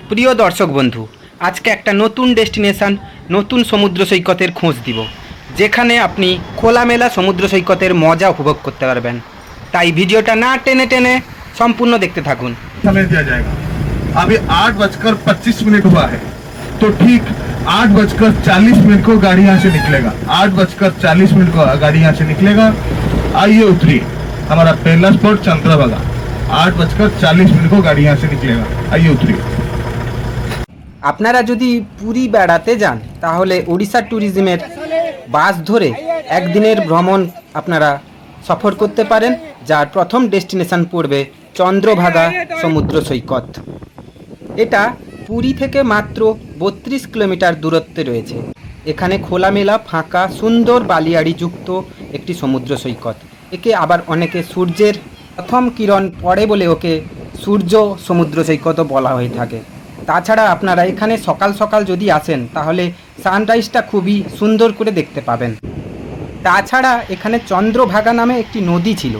প্রিয় দর্শক বন্ধু, আজকে একটা নতুন ডেস্টিনেশন, নতুন সমুদ্র সৈকতের খোঁজ দিব, যেখানে আপনি খোলামেলা সমুদ্র সৈকতের মজা উপভোগ করতে পারবেন। তাই ভিডিওটা না টেনে টেনে সম্পূর্ণ দেখতে থাকুন। समय दिया जाएगा। अभी 8:25 हुआ है, तो ठीक 8:40 को गाड़ी यहाँ से निकलेगा। 8:40 को गाड़ी यहाँ से निकलेगा। आइए उतरिए। हमारा पहला स्पॉट चंद्रभागा। 8:40 को गाड़ी यहाँ से निकलेगा। आइए उतरिए। আপনারা যদি পুরী বেড়াতে যান তাহলে ওড়িশা ট্যুরিজমের বাস ধরে একদিনের ভ্রমণ আপনারা সফর করতে পারেন, যার প্রথম ডেস্টিনেশন পড়বে চন্দ্রভাগা সমুদ্র সৈকত। এটা পুরী থেকে মাত্র 32 কিলোমিটার দূরত্বে রয়েছে। এখানে খোলামেলা ফাঁকা সুন্দর বালিয়াড়ি যুক্ত একটি সমুদ্র সৈকত। একে আবার অনেকে সূর্যের প্রথম কিরণ পড়ে বলে ওকে সূর্য সমুদ্র সৈকতও বলা হয়ে থাকে। তাছাড়া আপনারা এখানে সকাল সকাল যদি আসেন তাহলে সানরাইজটা খুবই সুন্দর করে দেখতে পাবেন। তাছাড়া এখানে চন্দ্রভাগা নামে একটি নদী ছিল,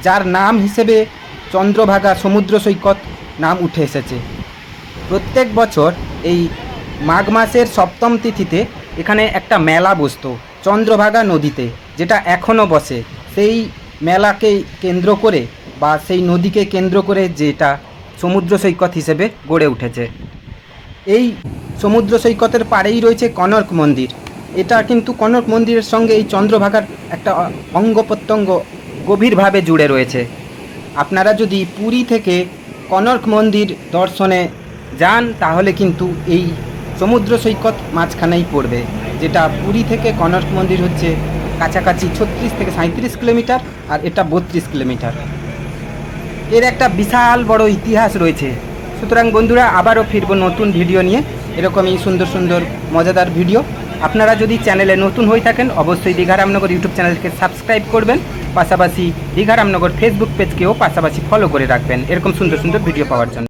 যার নাম হিসেবে চন্দ্রভাগা সমুদ্র সৈকত নাম উঠে এসেছে। প্রত্যেক বছর এই মাঘ মাসের সপ্তম তিথিতে এখানে একটা মেলা বসতো চন্দ্রভাগা নদীতে, যেটা এখনও বসে। সেই মেলাকে কেন্দ্র করে বা সেই নদীকে কেন্দ্র করে যেটা সমুদ্র সৈকত হিসেবে গড়ে উঠেছে। এই সমুদ্র সৈকতের পাড়েই রয়েছে কনক মন্দির। এটা কিন্তু কনক মন্দিরের সঙ্গে এই চন্দ্রভাগার একটা অঙ্গ প্রত্যঙ্গ গভীরভাবে জুড়ে রয়েছে। আপনারা যদি পুরী থেকে কনক মন্দির দর্শনে যান তাহলে কিন্তু এই সমুদ্র সৈকত মাঝখানেই পড়বে, যেটা পুরী থেকে কনক মন্দির হচ্ছে কাছাকাছি 36 থেকে 37 কিলোমিটার, আর এটা 32 কিলোমিটার। এর একটা বিশাল বড় ইতিহাস রয়েছে। সুতরাং বন্ধুরা, আবারও ফিরবো নতুন ভিডিও নিয়ে, এরকমই সুন্দর সুন্দর মজাদার ভিডিও। আপনারা যদি চ্যানেলে নতুন হয়ে থাকেন অবশ্যই দীঘা রামনগর ইউটিউব চ্যানেলকে সাবস্ক্রাইব করবেন, পাশাপাশি দীঘা রামনগর ফেসবুক পেজকেও পাশাপাশি ফলো করে রাখবেন এরকম সুন্দর সুন্দর ভিডিও পাওয়ার জন্য।